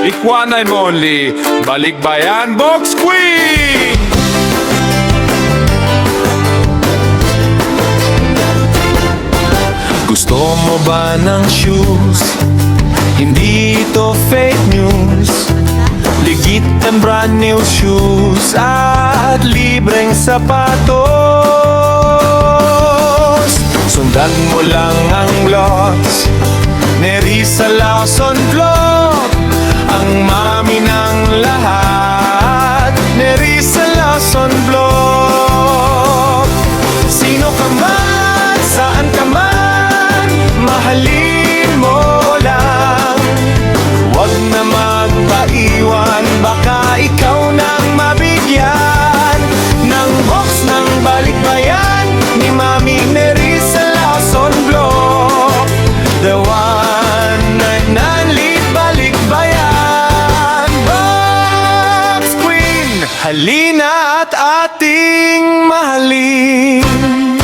One and only Balikbayan Box Queen! Gusto mo ba ng shoes? Hindi ito fake news. Legit and brand new shoes at libreng sapatos. Sundan mo lang ang blogs, Nerissa Lawson Vlog, ang mami ng lahat, Nerissa Lawson Vlog. Sino ka man, saan ka man, mahalin mo lang. Huwag na magpaiwan, baka ikaw nang mabigyan ng box ng balikbayan ni Mami Nerissa Lawson Vlog. The one and only Balikbayan Box Queen, halina at ating mahalin.